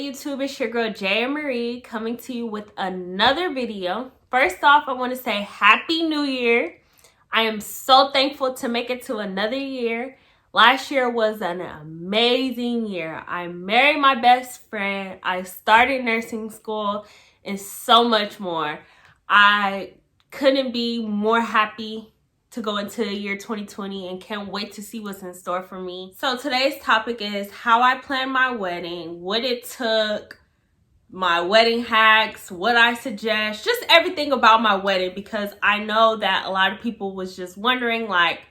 Hey YouTube, it's your girl Jay Marie coming to you with another video. First off, I want to say Happy New Year. I am so thankful to make it to another year. Last year was an amazing year. I married my best friend. I started nursing school and so much more. I couldn't be more happy to go into the year 2020 and can't wait to see what's in store for me. So today's topic is how I planned my wedding, what it took, my wedding hacks, what I suggest, just everything about my wedding, because I know that a lot of people was just wondering, like,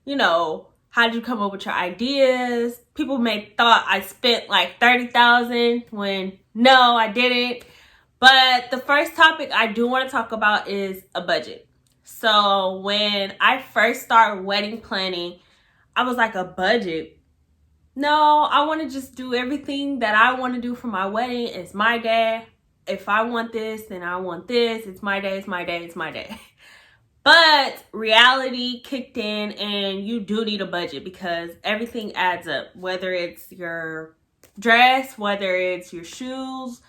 how did you come up with your ideas? People may thought I spent like $30,000 when no, I didn't. But the first topic I do want to talk about is a budget. So when I first started wedding planning, I was like, a budget? No, I want to just do everything that I want to do for my wedding. It's my day. If I want this, then I want this. It's my day, it's my day, it's my day. But reality kicked in and you do need a budget because everything adds up. Whether it's your dress, whether it's your shoes,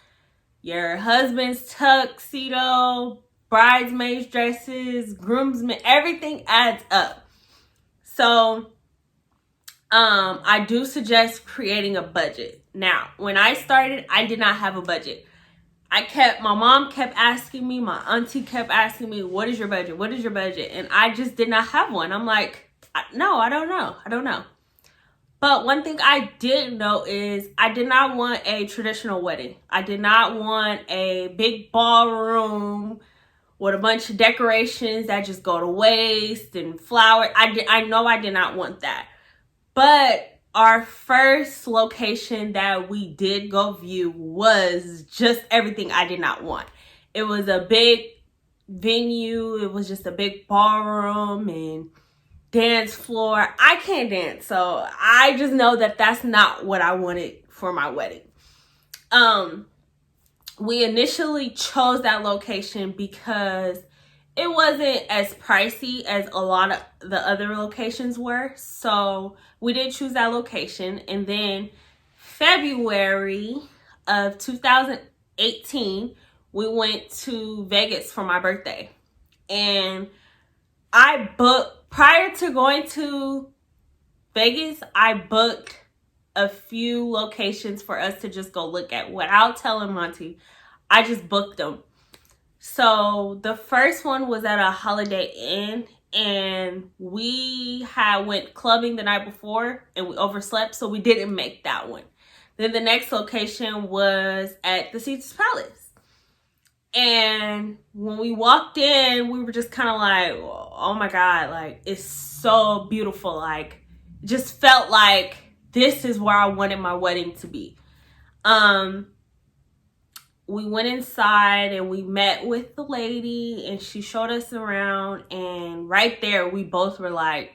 your husband's tuxedo, bridesmaids dresses, groomsmen, everything adds up. So I do suggest creating a budget. Now, when I started, I did not have a budget. My mom kept asking me, my auntie kept asking me, what is your budget? What is your budget? And I just did not have one. I'm like, no, I don't know. But one thing I did know is I did not want a traditional wedding. I did not want a big ballroom with a bunch of decorations that just go to waste and flowers. I know I did not want that. But our first location that we did go view was just everything I did not want. It was a big venue. It was just a big ballroom and dance floor. I can't dance, so I just know that that's not what I wanted for my wedding. We initially chose that location because it wasn't as pricey as a lot of the other locations were. So we did choose that location. And then February of 2018, we went to Vegas for my birthday. And prior to going to Vegas, I booked a few locations for us to just go look at without telling Monty. I just booked them. So the first one was at a Holiday Inn, and we went clubbing the night before and we overslept, so we didn't make that one. Then the next location was at the Caesars Palace. And when we walked in, we were just kind of like, oh my God, like, it's so beautiful. Like, it just felt like this is where I wanted my wedding to be. We went inside and we met with the lady and she showed us around, and right there we both were like,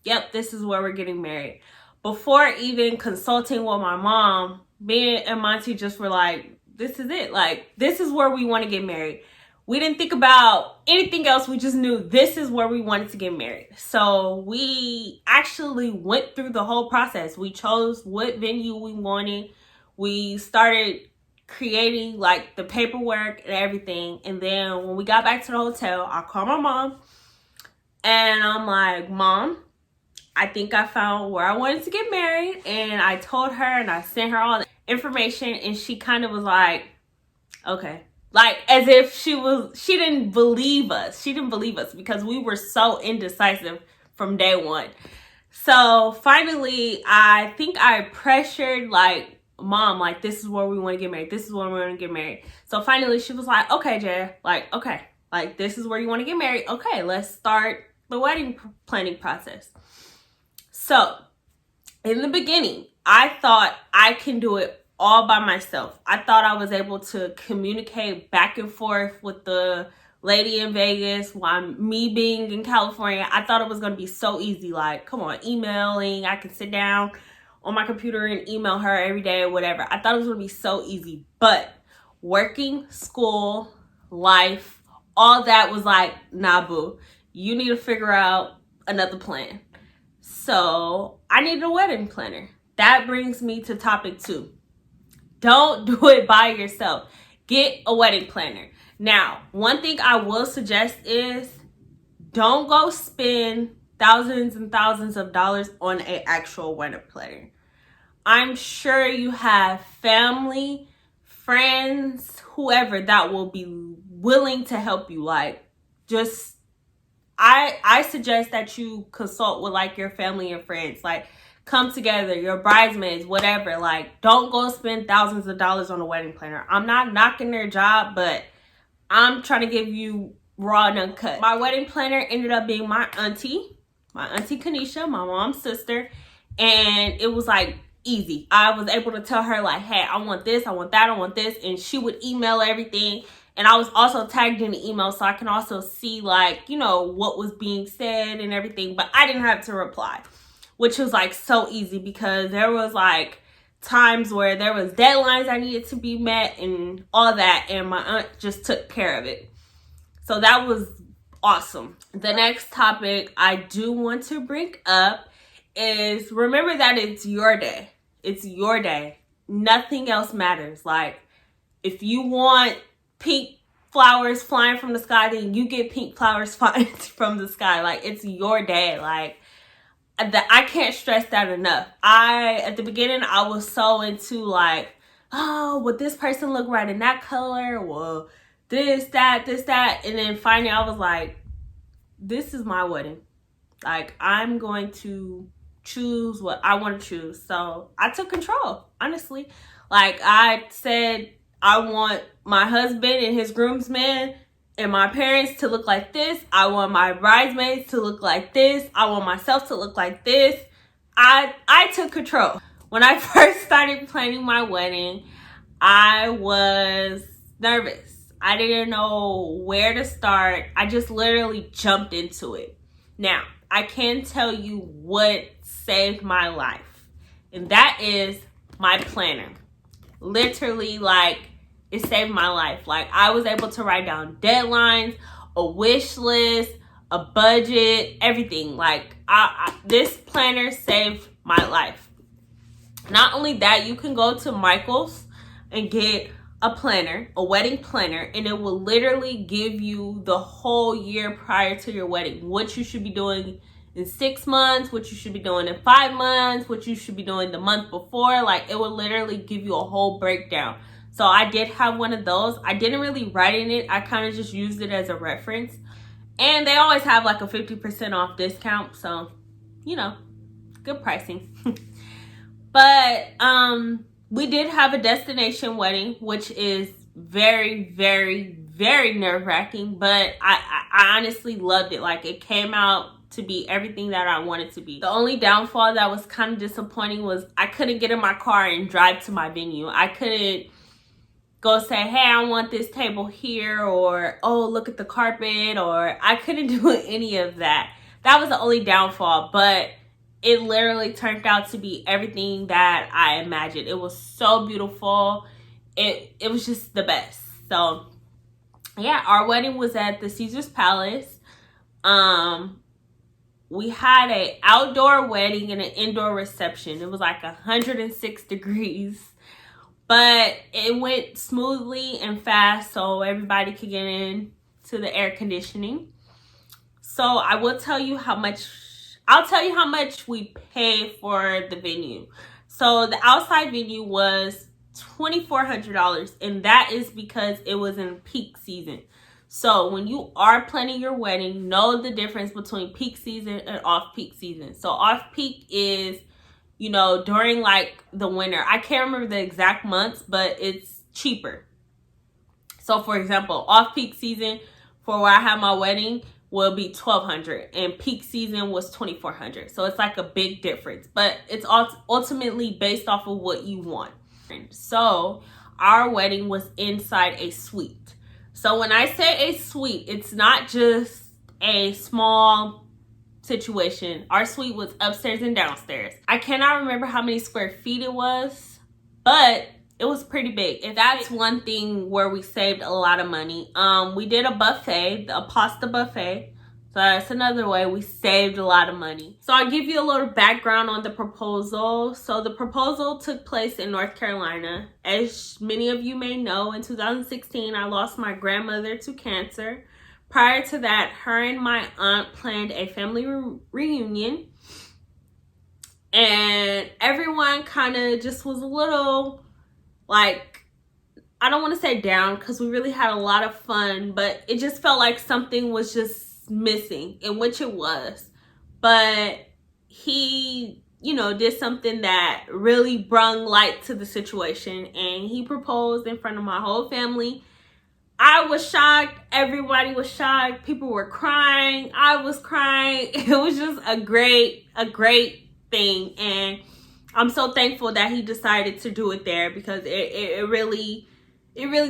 yep, this is where we're getting married. Before even consulting with my mom, me and Monty just were like, this is it. Like, this is where we want to get married. We didn't think about anything else. We just knew this is where we wanted to get married. So we actually went through the whole process. We chose what venue we wanted. We started creating like the paperwork and everything. And then when we got back to the hotel, I called my mom and I'm like, Mom, I think I found where I wanted to get married. And I told her and I sent her all the information, and she kind of was like, okay. Like, as if she didn't believe us. She didn't believe us because we were so indecisive from day one. So finally, I think I pressured, like, Mom, like, this is where we want to get married. This is where we want to get married. So finally she was like, okay, Jay, like, okay, like, this is where you want to get married. Okay, let's start the wedding planning process. So in the beginning, I thought I can do it all by myself. I thought I was able to communicate back and forth with the lady in Vegas while me being in California. I thought it was going to be so easy. Like, come on, emailing. I can sit down on my computer and email her every day or whatever. I thought it was going to be so easy. But working, school, life, all that was like, nah, boo. You need to figure out another plan. So I needed a wedding planner. That brings me to topic 2. Don't do it by yourself. Get a wedding planner. Now, one thing I will suggest is don't go spend thousands and thousands of dollars on an actual wedding planner. I'm sure you have family, friends, whoever that will be willing to help you. Like, just, I suggest that you consult with like your family and friends. Like, come together, your bridesmaids, whatever. Like, don't go spend thousands of dollars on a wedding planner. I'm not knocking their job, but I'm trying to give you raw and uncut. My wedding planner ended up being my auntie Kanisha, my mom's sister. And it was like easy. I was able to tell her like, hey, I want this, I want that, I want this. And she would email everything. And I was also tagged in the email so I can also see like, you know, what was being said and everything. But I didn't have to reply, which was like so easy because there was like times where there was deadlines I needed to be met and all that. And my aunt just took care of it. So that was awesome. The next topic I do want to bring up is remember that it's your day. It's your day. Nothing else matters. Like, if you want pink flowers flying from the sky, then you get pink flowers flying from the sky. Like, it's your day. Like, I can't stress that enough. At the beginning, I was so into like, oh, would this person look right in that color? Well, this, that. And then finally I was like, this is my wedding. Like, I'm going to choose what I want to choose. So I took control, honestly. Like, I said, I want my husband and his groomsmen and my parents to look like this. I want my bridesmaids to look like this. I want myself to look like this. I took control. When I first started planning my wedding, I was nervous. I didn't know where to start. I just literally jumped into it. Now, I can tell you what saved my life, and that is my planner. Literally, like, it saved my life. Like, I was able to write down deadlines, a wish list, a budget, everything. Like, this planner saved my life. Not only that, you can go to Michael's and get a planner, a wedding planner, and it will literally give you the whole year prior to your wedding. What you should be doing in 6 months, what you should be doing in 5 months, what you should be doing the month before. Like, it will literally give you a whole breakdown. So I did have one of those. I didn't really write in it. I kind of just used it as a reference. And they always have like a 50% off discount. So, you know, good pricing. But we did have a destination wedding, which is very, very, very nerve-wracking. But I honestly loved it. Like, it came out to be everything that I wanted to be. The only downfall that was kind of disappointing was I couldn't get in my car and drive to my venue. I couldn't go say, hey, I want this table here, or, oh, look at the carpet, or I couldn't do any of that. That was the only downfall, but it literally turned out to be everything that I imagined. It was so beautiful. It was just the best. So, yeah, our wedding was at the Caesar's Palace. We had an outdoor wedding and an indoor reception. It was like 106 degrees. But it went smoothly and fast so everybody could get in to the air conditioning. So I will tell you how much, I'll tell you how much we paid for the venue. So the outside venue was $2,400, and that is because it was in peak season. So when you are planning your wedding, know the difference between peak season and off-peak season. So off-peak is, you know, during like the winter. I can't remember the exact months, but it's cheaper. So for example, off-peak season for where I had my wedding will be $1,200, and peak season was $2,400. So it's like a big difference, but it's ultimately based off of what you want. So our wedding was inside a suite. So when I say a suite, it's not just a small situation. Our suite was upstairs and downstairs. I cannot remember how many square feet it was, but it was pretty big. If that's one thing where we saved a lot of money. We did a buffet, a pasta buffet. So that's another way we saved a lot of money. So I'll give you a little background on the proposal. So the proposal took place in North Carolina. As many of you may know, in 2016, I lost my grandmother to cancer. Prior to that, her and my aunt planned a family reunion. And everyone kind of just was a little, like, I don't want to say down, because we really had a lot of fun, but it just felt like something was just missing, in which it was. But he, did something that really brung light to the situation, and he proposed in front of my whole family. I was shocked. Everybody was shocked. People were crying. I was crying. It was just a great thing, and I'm so thankful that he decided to do it there, because it really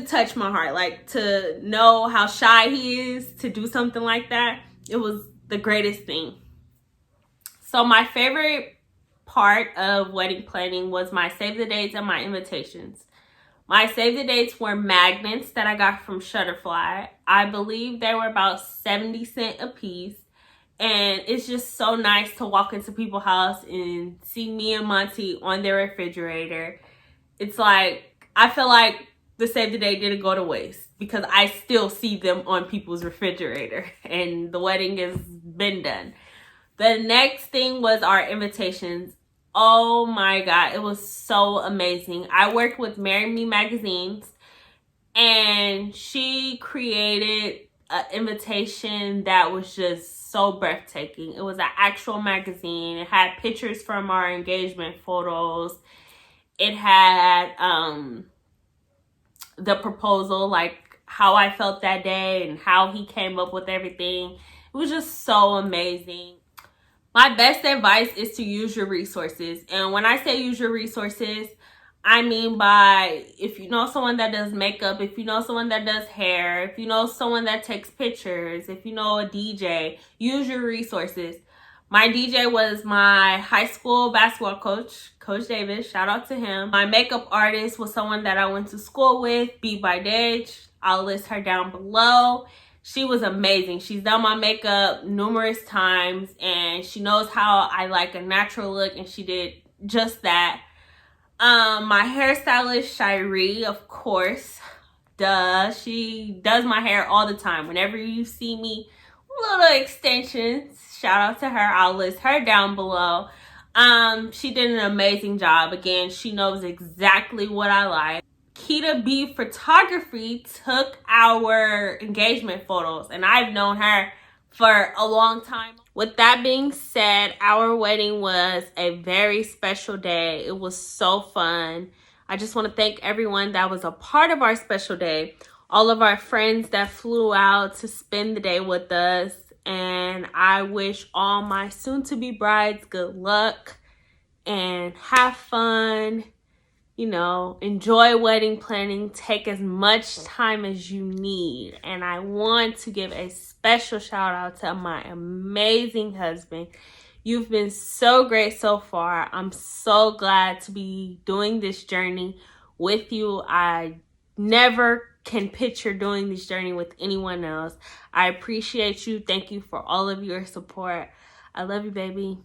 touched my heart. Like, to know how shy he is to do something like that, it was the greatest thing. So my favorite part of wedding planning was my save the dates and my invitations. My save the dates were magnets that I got from Shutterfly. I believe they were about 70 cents a piece. And it's just so nice to walk into people's house and see me and Monty on their refrigerator. It's like, I feel like the save the date didn't go to waste, because I still see them on people's refrigerator, and the wedding has been done. The next thing was our invitations. Oh my God, it was so amazing. I worked with Marry Me magazines, and she created an invitation that was just so breathtaking. It was an actual magazine. It had pictures from our engagement photos. It had the proposal, like how I felt that day and how he came up with everything. It was just so amazing. My best advice is to use your resources. And when I say use your resources, I mean by, if you know someone that does makeup, if you know someone that does hair, if you know someone that takes pictures, if you know a DJ, use your resources. My DJ was my high school basketball coach, Coach Davis. Shout out to him. My makeup artist was someone that I went to school with, Be by Dage. I'll list her down below. She was amazing. She's done my makeup numerous times, and she knows how I like a natural look, and she did just that. My hairstylist, Shiree, of course. Duh. She does my hair all the time. Whenever you see me, little extensions, shout out to her. I'll list her down below. She did an amazing job. Again, she knows exactly what I like. Kita B Photography took our engagement photos, and I've known her for a long time. With that being said, our wedding was a very special day. It was so fun. I just want to thank everyone that was a part of our special day. All of our friends that flew out to spend the day with us. And I wish all my soon-to-be brides good luck and have fun. Enjoy wedding planning. Take as much time as you need. And I want to give a special shout out to my amazing husband. You've been so great so far. I'm so glad to be doing this journey with you. I never can picture doing this journey with anyone else. I appreciate you. Thank you for all of your support. I love you, baby.